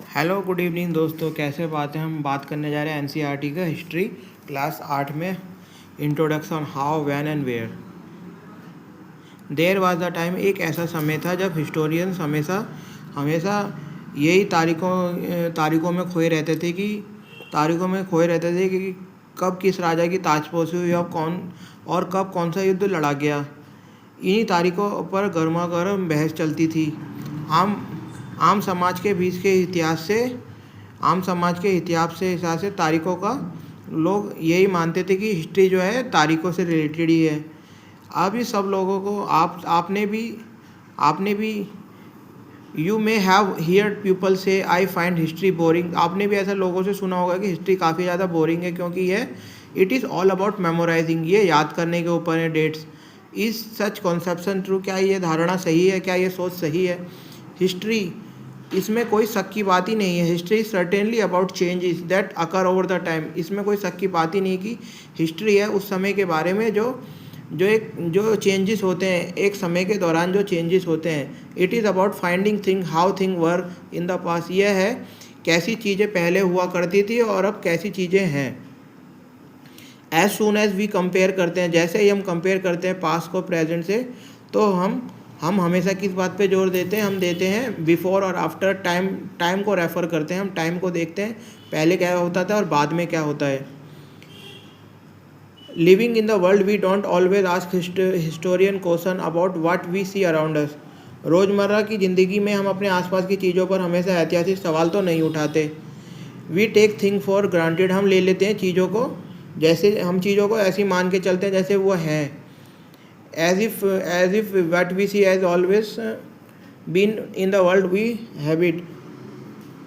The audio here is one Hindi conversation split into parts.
हेलो गुड इवनिंग दोस्तों, कैसे हम बात करने जा रहे हैं एनसीईआरटी का हिस्ट्री क्लास 8 में introduction how when and where. There was the time, एक ऐसा समय था जब हिस्टोरियंस हमेशा हमेशा यही तारीखों में खोए रहते थे कि कब किस राजा की ताजपोशी हुई और कब कौन सा युद्ध लड़ा गया। इन्हीं तारीखों पर गर्मा गर्म बहस चलती थी। आम आम समाज के बीच के इतिहास से आम समाज के इतिहास से हिसाब से तारीखों का लोग यही मानते थे कि हिस्ट्री जो है तारीखों से रिलेटेड ही है। अब ये सब लोगों को आपने भी you may have heard people से आई फाइंड हिस्ट्री बोरिंग। आपने भी ऐसा लोगों से सुना होगा कि हिस्ट्री काफ़ी ज़्यादा बोरिंग है, क्योंकि यह it is all about memorising, ये याद करने के ऊपर है dates. Is such conception true, क्या ये धारणा सही है, क्या ये सोच सही है? हिस्ट्री, इसमें कोई शक की बात ही नहीं है। History certainly about changes that occur over the time. इसमें कोई शक की बात ही नहीं कि हिस्ट्री है उस समय के बारे में जो चेंजेस होते हैं, एक समय के दौरान जो चेंजेस होते हैं। It is about finding thing how thing were in the past. यह है कैसी चीज़ें पहले हुआ करती थी और अब कैसी चीज़ें हैं। As soon as we compare करते हैं, जैसे ही हम कंपेयर करते हैं पास्ट को प्रेजेंट से, तो हम हमेशा किस बात पे जोर देते हैं? हम देते हैं बिफोर और आफ्टर टाइम को रेफ़र करते हैं। हम टाइम को देखते हैं, पहले क्या होता था और बाद में क्या होता है। Living in the world we don't always ask historian question about what we see around us. रोज़मर्रा की ज़िंदगी में हम अपने आसपास की चीज़ों पर हमेशा ऐतिहासिक सवाल तो नहीं उठाते। We take thing for granted, हम ले लेते हैं चीज़ों को, जैसे हम चीज़ों को ऐसी मान के चलते हैं जैसे वो हैं। as if what we see has always been in the world we have it।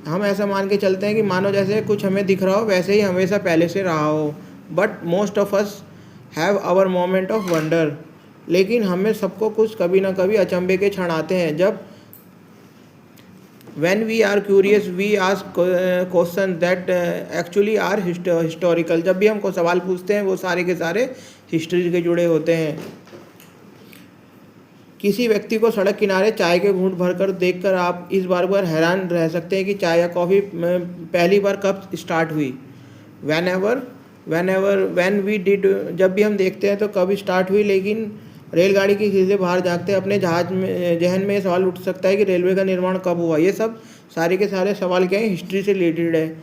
हम ऐसा मान के चलते हैं कि मानो जैसे कुछ हमें दिख रहा हो वैसे ही हमेशा पहले से रहा हो। But most of us have our moment of wonder, लेकिन हमें सबको कुछ कभी ना कभी अचंभे के क्षण आते हैं। जब when we are curious we ask questions that actually are historical। जब भी हमको सवाल पूछते हैं वो सारे के सारे हिस्ट्री के जुड़े होते हैं। किसी व्यक्ति को सड़क किनारे चाय के घूंट भरकर देखकर आप इस बार हैरान रह सकते हैं कि चाय या कॉफ़ी पहली बार कब स्टार्ट हुई। वैन वी डिड, जब भी हम देखते हैं तो कब स्टार्ट हुई। लेकिन रेलगाड़ी की खिड़की से बाहर झांकते अपने जहन में ये सवाल उठ सकता है कि रेलवे का निर्माण कब हुआ। ये सब सारे के सारे सवाल क्या हैं? हिस्ट्री से रिलेटेड है।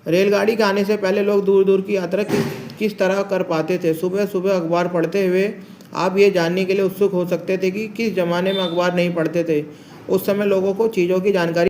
रेलगाड़ी के आने से पहले लोग दूर दूर की यात्रा किस तरह कर पाते थे? सुबह सुबह अखबार पढ़ते हुए आप ये जानने के लिए उत्सुक हो सकते थे कि किस ज़माने में अखबार नहीं पढ़ते थे। उस समय लोगों को चीज़ों की जानकारी